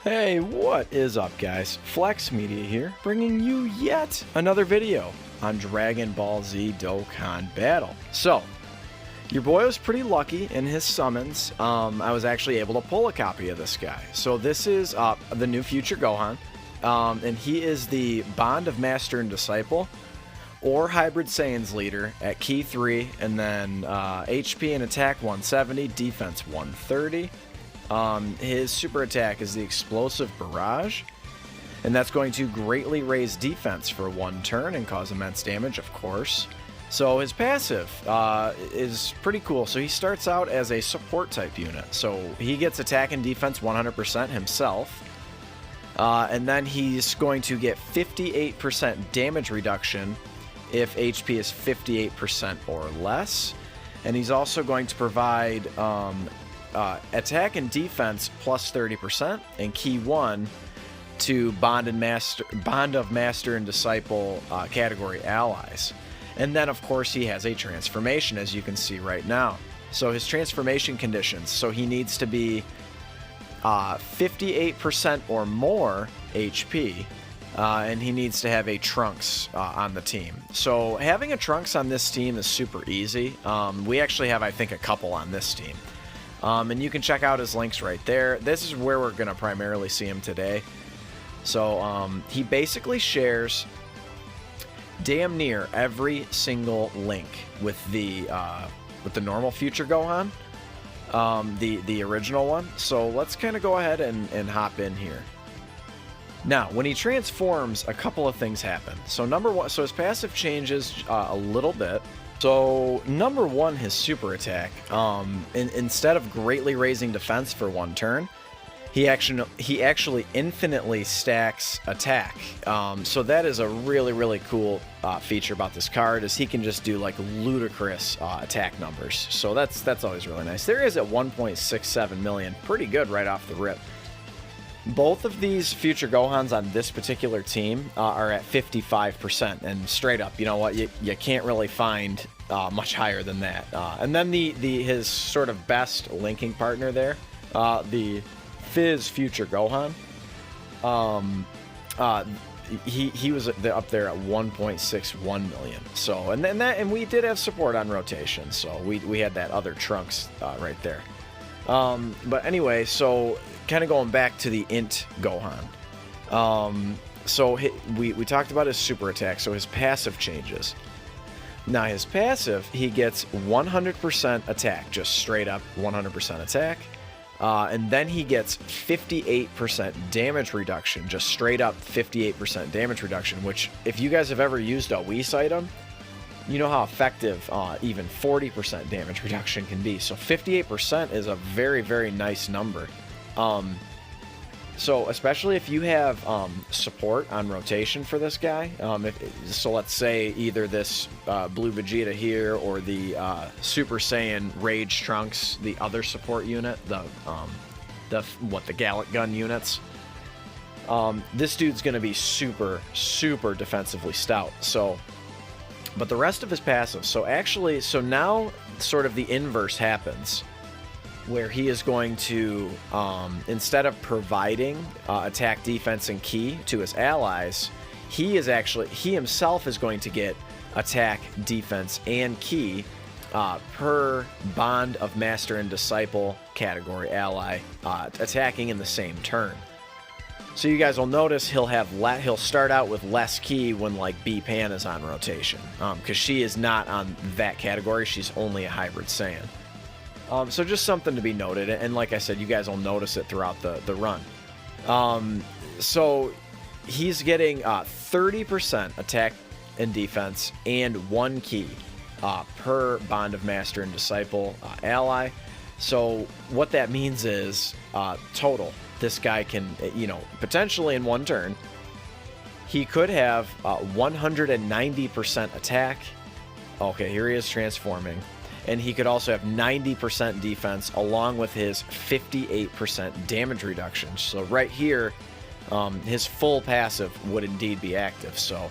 Hey, what is up, guys? Flex Media here, bringing you yet another video on Dragon Ball Z Dokkan Battle. So, your boy was pretty lucky in his summons. I was actually able to pull a copy of this guy. So this is the new Future Gohan, and he is the Bond of Master and Disciple, or Hybrid Saiyan's leader at Key 3, and then HP and Attack 170, Defense 130. His super attack is the Explosive Barrage, and that's going to greatly raise defense for one turn and cause immense damage, of course. So his passive is pretty cool. So he starts out as a support type unit. So he gets attack and defense 100% himself. And then he's going to get 58% damage reduction if HP is 58% or less. And he's also going to provide attack and defense plus 30% and key 1 to Bond of Master and Disciple category allies. And then of course he has a transformation, as you can see right now. So his transformation conditions, so he needs to be 58% or more HP, and he needs to have a Trunks on the team. So having a Trunks on this team is super easy. We actually have, I think, a couple on this team. And you can check out his links right there. This is where we're going to primarily see him today. So he basically shares damn near every single link with the normal Future Gohan, the original one. So let's kind of go ahead and hop in here. Now, when he transforms, a couple of things happen. So number one, so his passive changes a little bit. So number one, his super attack, instead of greatly raising defense for one turn, he actually infinitely stacks attack. So that is a really cool feature about this card, is he can just do like ludicrous attack numbers. So that's always really nice. There is at 1.67 million, pretty good right off the rip. Both of these Future Gohans on this particular team are at 55%, and straight up, you know what, you can't really find much higher than that. And then his sort of best linking partner there, the Fizz Future Gohan, he was up there at 1.61 million. So and we did have support on rotation, so we had that other Trunks right there. But anyway, so kind of going back to the INT Gohan. So we talked about his super attack, so his passive changes. Now his passive, he gets 100% attack, just straight up 100% attack. And then he gets 58% damage reduction, just straight up 58% damage reduction, which if you guys have ever used a Whis item, you know how effective even 40% damage reduction can be. So 58% is a very nice number. So especially if you have support on rotation for this guy, so let's say either this Blue Vegeta here or the Super Saiyan Rage Trunks, the other support unit, the Gallic Gun units. This dude's gonna be super defensively stout. So, but the rest of his passive, so now sort of the inverse happens, where he is going to, instead of providing attack, defense, and key to his allies, he himself is going to get attack, defense, and key per Bond of Master and Disciple category ally, attacking in the same turn. So you guys will notice he'll start out with less key when like B-Pan is on rotation, because she is not on that category. She's only a Hybrid Saiyan. So just something to be noted, and like I said, you guys will notice it throughout the run. So he's getting 30% attack and defense and 1 key per Bond of Master and Disciple ally. So what that means is total, this guy can, potentially in one turn, he could have 190% attack. Okay, here he is transforming. And he could also have 90% defense along with his 58% damage reduction. So right here, his full passive would indeed be active. So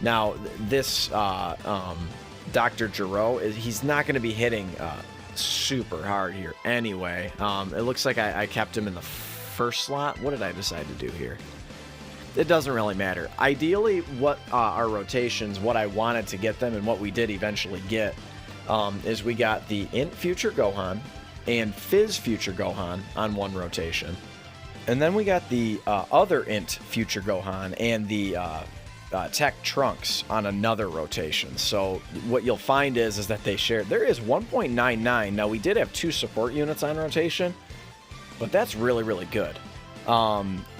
now this Dr. Gero, he's not going to be hitting super hard here anyway. It looks like I kept him in the first slot. What did I decide to do here? It doesn't really matter. Ideally, what our rotations, what I wanted to get them, and what we did eventually get, is we got the INT Future Gohan and Fizz Future Gohan on one rotation. And then we got the other INT Future Gohan and the Tech Trunks on another rotation. So what you'll find is that they share. There is 1.99. Now, we did have 2 support units on rotation, but that's really, really good.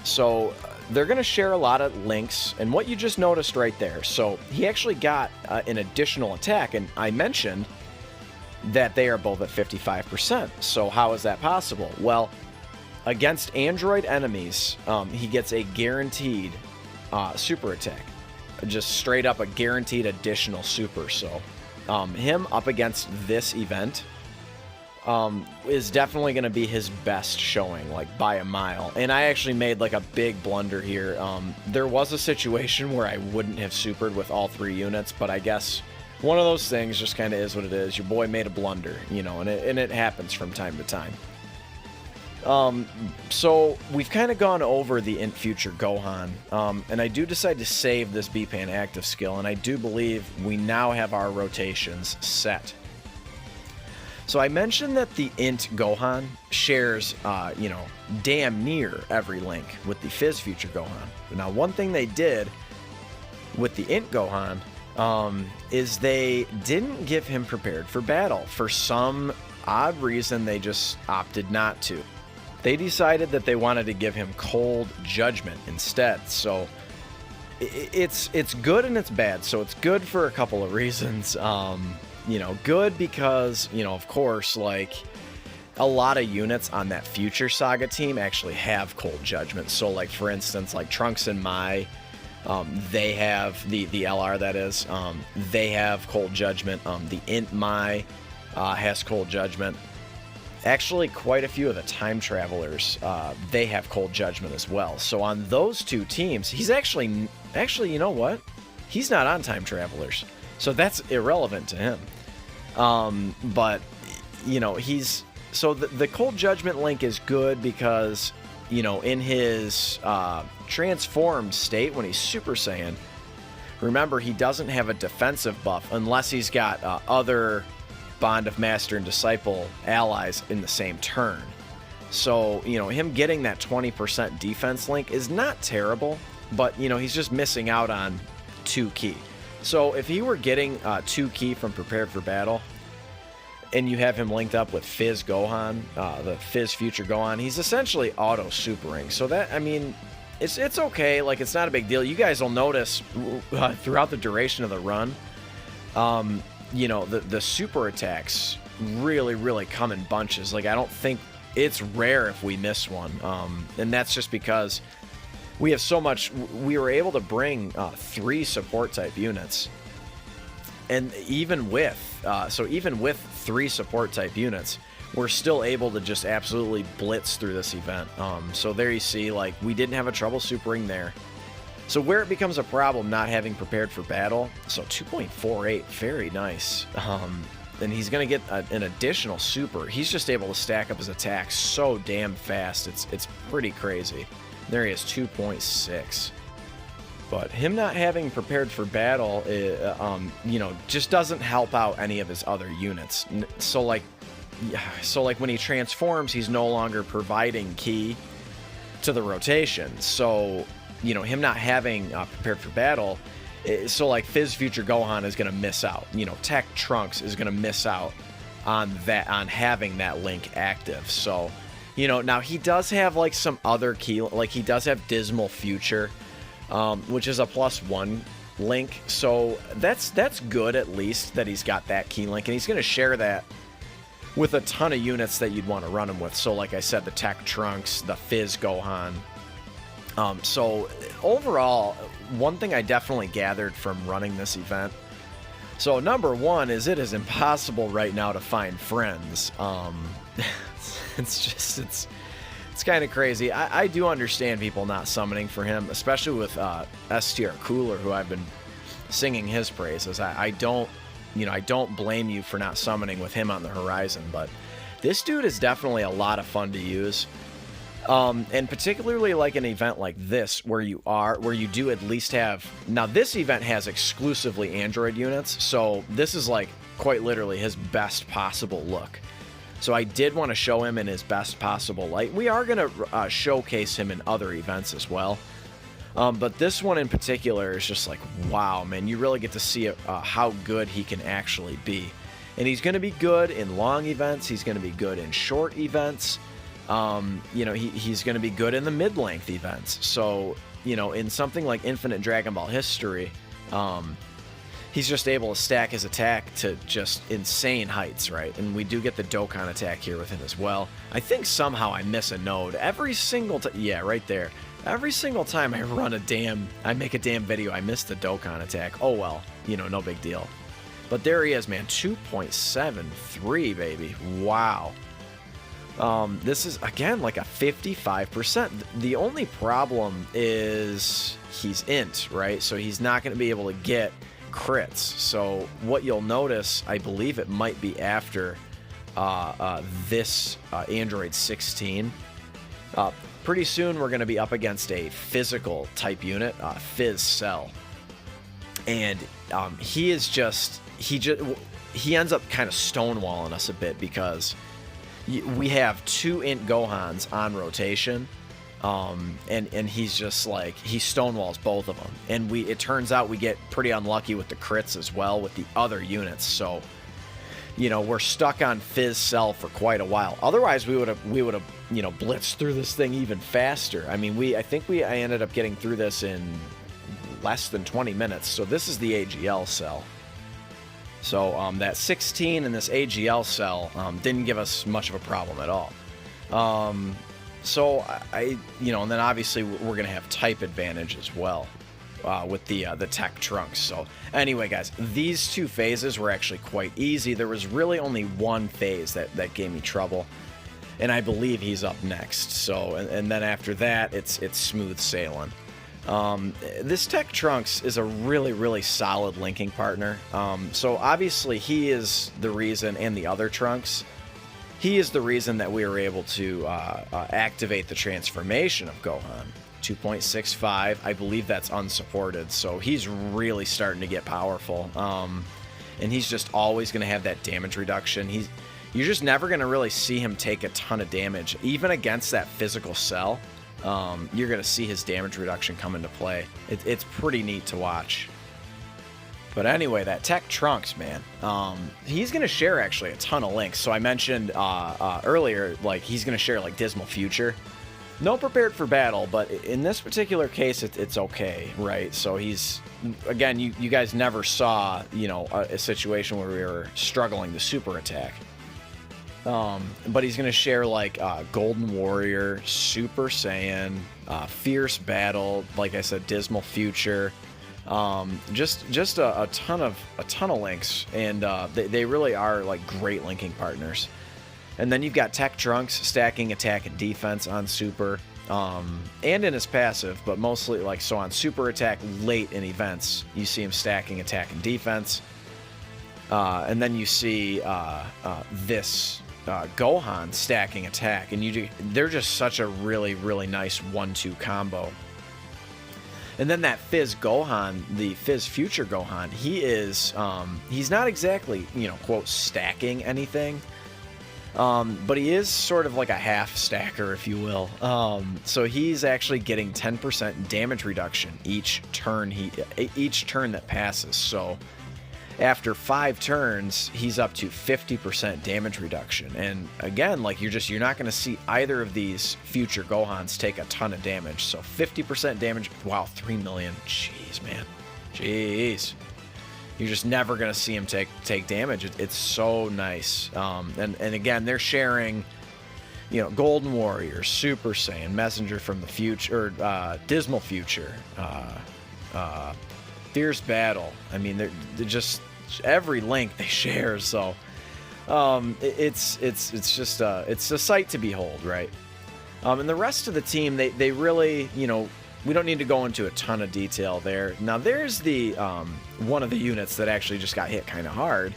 So they're going to share a lot of links, and what you just noticed right there. So he actually got an additional attack, and I mentioned that they are both at 55%. So how is that possible? Well, against android enemies, he gets a guaranteed super attack. Just straight up a guaranteed additional super. So him up against this event is definitely going to be his best showing, like by a mile. And I actually made like a big blunder here. There was a situation where I wouldn't have supered with all 3 units, but I guess one of those things just kind of is what it is. Your boy made a blunder, you know, and it happens from time to time. So we've kind of gone over the INT Future Gohan, and I do decide to save this B-Pan active skill, and I do believe we now have our rotations set. So I mentioned that the INT Gohan shares, you know, damn near every link with the Fizz Future Gohan. Now, one thing they did with the INT Gohan is they didn't give him Prepared for Battle. For some odd reason, they just opted not to. They decided that they wanted to give him Cold Judgment instead. So it's good and it's bad. So it's good for a couple of reasons. You know, good because, you know, of course, like a lot of units on that Future Saga team actually have Cold Judgment. So like, for instance, like Trunks and Mai, they have the LR, that is, they have Cold Judgment. The INT Mai has Cold Judgment. Actually, quite a few of the Time Travelers, they have Cold Judgment as well. So on those 2 teams, he's actually, you know what? He's not on Time Travelers. So that's irrelevant to him. But, you know, so the Cold Judgment link is good because, you know, in his transformed state when he's Super Saiyan, remember, he doesn't have a defensive buff unless he's got other Bond of Master and Disciple allies in the same turn. So, you know, him getting that 20% defense link is not terrible, but, you know, he's just missing out on 2 key. So if he were getting 2 key from Prepared for Battle, and you have him linked up with Fizz Gohan, the Fizz Future Gohan, he's essentially auto-supering. So that, I mean, it's okay. Like, it's not a big deal. You guys will notice throughout the duration of the run, you know, the super attacks really, really come in bunches. Like, I don't think it's rare if we miss one. And that's just because we have so much. We were able to bring 3 support type units, and even with 3 support type units, we're still able to just absolutely blitz through this event. So there you see, like, we didn't have a trouble supering there. So where it becomes a problem not having Prepared for Battle, so 2.48, very nice. And he's going to get an additional super. He's just able to stack up his attacks so damn fast. It's pretty crazy. There he is, 2.6. But him not having Prepared for Battle, you know, just doesn't help out any of his other units. So like when he transforms, he's no longer providing key to the rotation. So, you know, him not having Prepared for Battle, so like Fizz Future Gohan is going to miss out. You know, Tech Trunks is going to miss out on having that link active. So, you know, now he does have like some other key, like he does have Dismal Future, which is a +1 link. So that's good, at least that he's got that key link, and he's going to share that with a ton of units that you'd want to run him with. So like I said, the Tech Trunks, the Fizz Gohan. So overall, one thing I definitely gathered from running this event, so number one is it is impossible right now to find friends. It's kind of crazy. I do understand people not summoning for him, especially with STR Cooler, who I've been singing his praises. I don't blame you for not summoning with him on the horizon, but this dude is definitely a lot of fun to use. And particularly like an event like this, where you do at least have, now this event has exclusively Android units, so this is like quite literally his best possible look. So I did want to show him in his best possible light. We are going to showcase him in other events as well. But this one in particular is just like, wow, man, you really get to see how good he can actually be. And he's going to be good in long events. He's going to be good in short events. You know, he's going to be good in the mid-length events. So, you know, in something like Infinite Dragon Ball History, he's just able to stack his attack to just insane heights, right? And we do get the Dokkan attack here with him as well. I think somehow I miss a node every single time. Yeah, right there. Every single time I make a damn video, I miss the Dokkan attack. Oh well, you know, no big deal. But there he is, man, 2.73, baby. Wow. This is, again, like a 55%. The only problem is he's INT, right? So he's not going to be able to get crits. So what you'll notice, I believe it might be after this Android 16. Pretty soon we're going to be up against a physical type unit, Fizz Cell. And he ends up kind of stonewalling us a bit because we have 2 INT Gohans on rotation, and he's just like, he stonewalls both of them. And it turns out we get pretty unlucky with the crits as well with the other units. So, you know, we're stuck on Fizz Cell for quite a while. Otherwise, we would have you know, blitzed through this thing even faster. I mean, I ended up getting through this in less than 20 minutes. So this is the AGL cell. So that 16 in this AGL cell didn't give us much of a problem at all. So you know, and then obviously we're gonna have type advantage as well with the tech trunks. So anyway, guys, these 2 phases were actually quite easy. There was really only one phase that gave me trouble, and I believe he's up next. So and then after that, it's smooth sailing. This Tech Trunks is a really, really solid linking partner. So obviously he is the reason, and the other Trunks, he is the reason that we were able to activate the transformation of Gohan. 2.65, I believe that's unsupported, so he's really starting to get powerful. And he's just always going to have that damage reduction. You're just never going to really see him take a ton of damage, even against that physical cell. You're going to see his damage reduction come into play. It's pretty neat to watch. But anyway, that Tech Trunks, man, he's going to share actually a ton of links. So I mentioned earlier, like, he's going to share like Dismal Future. No Prepared for Battle, but in this particular case, it's okay, right? So he's, again, you guys never saw, you know, a situation where we were struggling to super attack. But he's going to share like Golden Warrior, Super Saiyan, Fierce Battle, like I said, Dismal Future, just a ton of links, and they really are like great linking partners. And then you've got Tech Trunks stacking attack and defense on Super, and in his passive, but mostly like so on Super attack late in events, you see him stacking attack and defense, and then you see this. Gohan stacking attack, and they're just such a really, really nice 1-2 combo. And then that Fizz Gohan, the Fizz Future Gohan, he's not exactly, you know, quote, stacking anything, but he is sort of like a half stacker, if you will. So he's actually getting 10% damage reduction each turn that passes. So after 5 turns, he's up to 50% damage reduction. And again, like, you're not going to see either of these future Gohans take a ton of damage. So 50% damage. Wow, 3 million. Jeez, man. Jeez. You're just never going to see him take damage. It's so nice. And again, they're sharing, you know, Golden Warrior, Super Saiyan, Messenger from the Future, Dismal Future, Fierce Battle. I mean, they're just every link they share. So it's just it's a sight to behold, right? And the rest of the team, they really, you know, we don't need to go into a ton of detail there. Now there's the one of the units that actually just got hit kind of hard.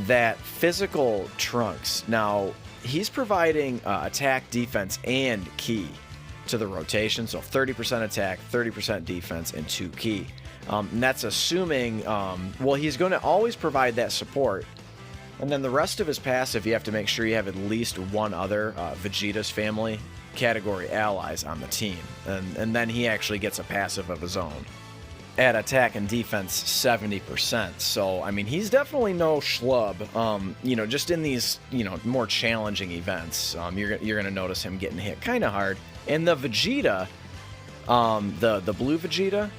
That physical Trunks. Now he's providing attack, defense, and ki to the rotation. So 30% attack, 30% defense, and 2 ki. And that's assuming, well, he's going to always provide that support. And then the rest of his passive, you have to make sure you have at least one other Vegeta's family category allies on the team. And then he actually gets a passive of his own. At attack and defense, 70%. So, I mean, he's definitely no schlub. You know, just in these, you know, more challenging events, you're going to notice him getting hit kind of hard. And the Vegeta, the blue Vegeta,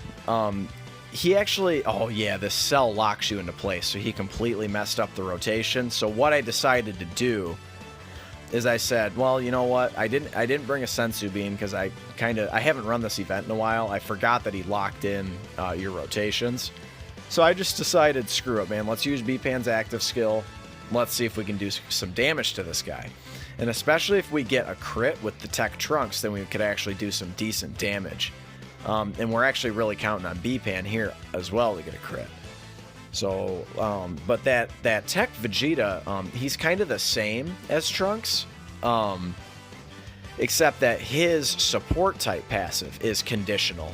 he actually, oh yeah, this cell locks you into place, so he completely messed up the rotation. So what I decided to do is I said, well, you know what, I didn't bring a Sensu Bean because I haven't run this event in a while. I forgot that he locked in your rotations. So I just decided, screw it, man, let's use B-Pan's active skill. Let's see if we can do some damage to this guy. And especially if we get a crit with the Tech Trunks, then we could actually do some decent damage. And we're actually really counting on B-Pan here as well to get a crit. So, but that Tech Vegeta, he's kind of the same as Trunks, except that his support type passive is conditional.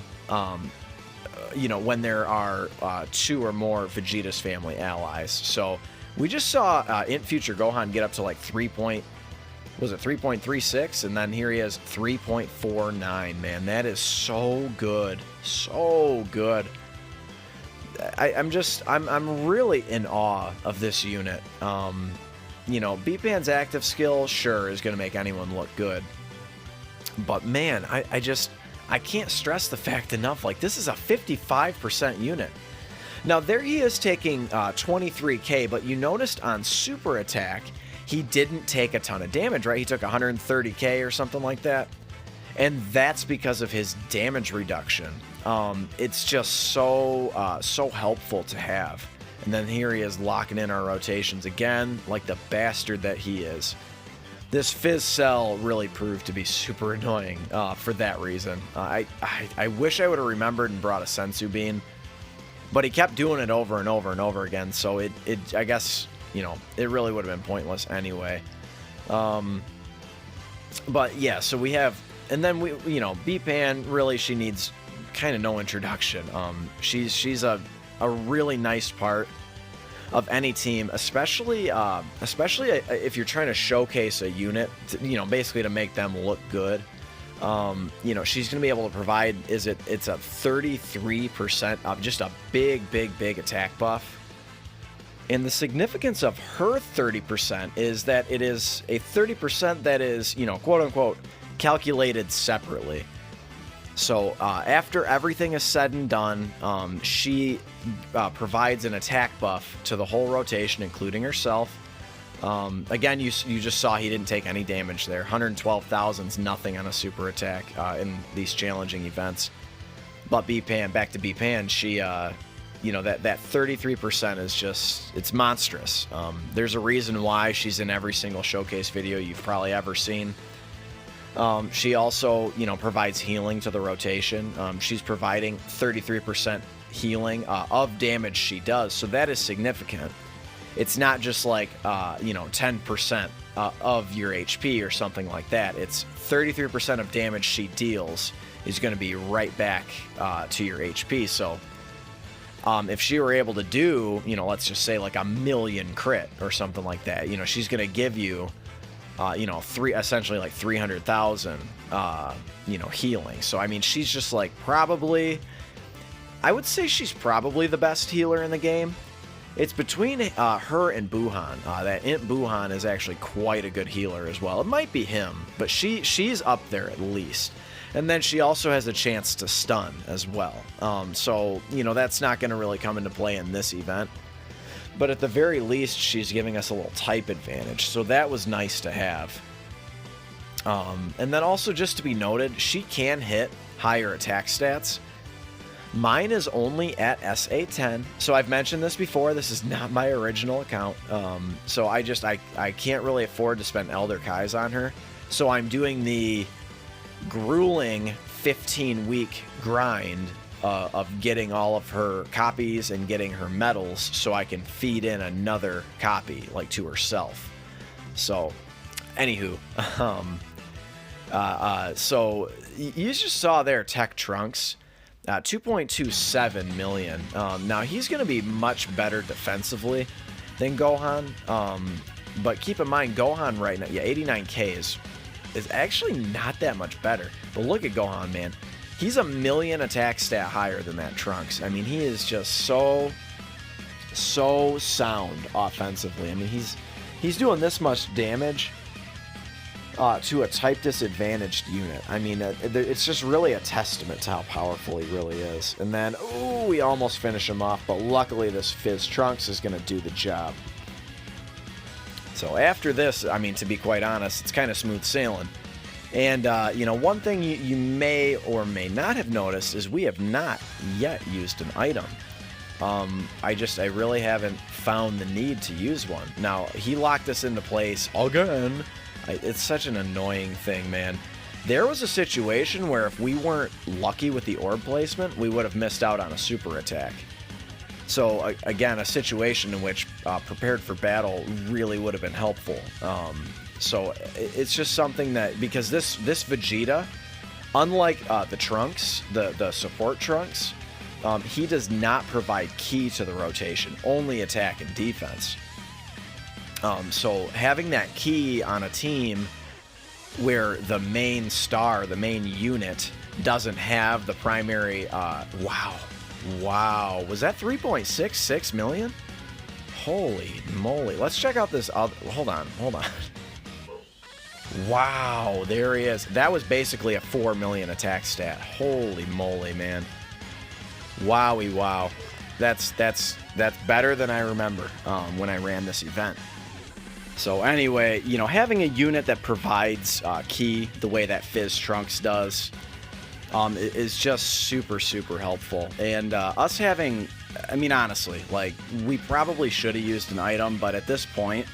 You know, when there are 2 or more Vegeta's family allies. So we just saw INT Future Gohan get up to like 3.36, and then here he is 3.49. Man, that is so good, so good. I'm really in awe of this unit. You know, B-Pan's active skill, sure, is going to make anyone look good, but man, I can't stress the fact enough. Like, this is a 55% unit. Now there he is taking 23k, but you noticed on super attack he didn't take a ton of damage, right? He took 130k or something like that. And that's because of his damage reduction. It's just so helpful to have. And then here he is locking in our rotations again, like the bastard that he is. This Fizz Cell really proved to be super annoying for that reason. I wish I would have remembered and brought a Sensu Bean, but he kept doing it over and over and over again, so it I guess, you know, it really would have been pointless anyway. But yeah, so we have, and then we, you know, B-Pan, really, she needs kind of no introduction. She's a really nice part of any team, especially if you're trying to showcase a unit, you know, basically to make them look good. You know, she's going to be able to provide, it's a 33% of just a big attack buff. And the significance of her 30% is that it is a 30% that is, you know, quote unquote, calculated separately. So after everything is said and done, she provides an attack buff to the whole rotation, including herself. Again, you just saw he didn't take any damage there. 112,000 is nothing on a super attack in these challenging events. But B-Pan, back to B-Pan, she, you know, that 33% is just, it's monstrous. There's a reason why she's in every single showcase video you've probably ever seen. She also, you know, provides healing to the rotation. She's providing 33% healing of damage she does, so that is significant. It's not just like, you know, 10% of your HP or something like that. It's 33% of damage she deals is going to be right back to your HP. So if she were able to do, you know, let's just say like 1,000,000 crit or something like that, you know, she's going to give you, you know, essentially like 300,000, you know, healing. So, I mean, she's just like probably, I would say she's probably the best healer in the game. It's between her and Buhan. That INT Buhan is actually quite a good healer as well. It might be him, but she's up there at least. And then she also has a chance to stun as well. So, you know, that's not going to really come into play in this event. But at the very least, she's giving us a little type advantage. So that was nice to have. And then also, just to be noted, she can hit higher attack stats. Mine is only at SA10. So I've mentioned this before. This is not my original account. So I can't really afford to spend Elder Kais on her. So I'm doing the grueling 15-week grind of getting all of her copies and getting her medals so I can feed in another copy, like, to herself. So Anywho, so you just saw there Tech Trunks, 2.27 million. Now he's going to be much better defensively than Gohan, but keep in mind Gohan right now, yeah, 89k is actually not that much better. But look at Gohan, man. He's a million attack stat higher than that Trunks. I mean, he is just so sound offensively. I mean, he's doing this much damage to a type disadvantaged unit. I mean, it's just really a testament to how powerful he really is. And then, ooh, we almost finish him off, but luckily this Fizz Trunks is going to do the job. So after this, I mean, to be quite honest, it's kind of smooth sailing. And, you know, one thing you may or may not have noticed is we have not yet used an item. I really haven't found the need to use one. Now, he locked us into place again. It's such an annoying thing, man. There was a situation where if we weren't lucky with the orb placement, we would have missed out on a super attack. So, again, a situation in which prepared for battle really would have been helpful. So it's just something that, because this Vegeta, unlike the Trunks, the support Trunks, he does not provide ki to the rotation, only attack and defense. So having that ki on a team where the main star, the main unit, doesn't have the primary, wow, was that 3.66 million? Holy moly. Let's check out this other, hold on. Wow, there he is. That was basically a 4 million attack stat. Holy moly, man. Wowie, wow. That's better than I remember when I ran this event. So anyway, you know, having a unit that provides ki the way that Fizz Trunks does is just super helpful. And us having, I mean, honestly, like, we probably should have used an item, but at this point,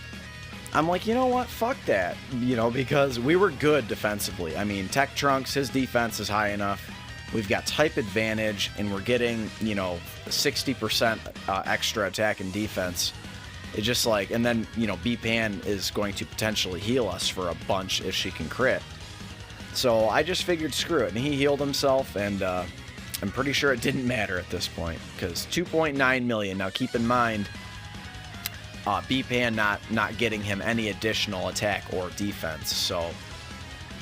I'm like, you know what? Fuck that. You know, because we were good defensively. I mean, Tech Trunks, his defense is high enough. We've got type advantage, and we're getting, you know, 60% extra attack and defense. It's just like, and then, you know, B-Pan is going to potentially heal us for a bunch if she can crit. So I just figured, screw it. And he healed himself, and I'm pretty sure it didn't matter at this point, because 2.9 million. Now, keep in mind, B-Pan not getting him any additional attack or defense. So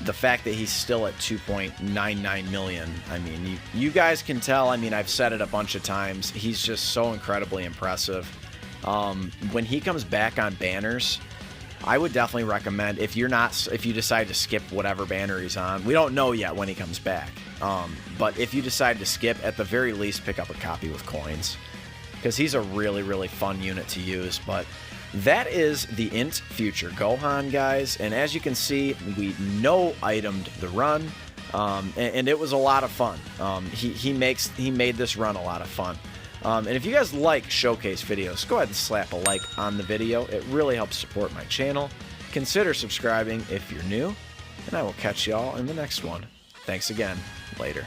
the fact that he's still at 2.99 million, I mean, you guys can tell. I mean, I've said it a bunch of times. He's just so incredibly impressive. When he comes back on banners, I would definitely recommend, if you decide to skip whatever banner he's on, we don't know yet when he comes back. But if you decide to skip, at the very least, pick up a copy with coins, because he's a really fun unit to use. But that is the INT Future Gohan, guys. And as you can see, we no-itemed the run, and it was a lot of fun. He made this run a lot of fun. And if you guys like showcase videos, go ahead and slap a like on the video. It really helps support my channel. Consider subscribing if you're new, and I will catch y'all in the next one. Thanks again. Later.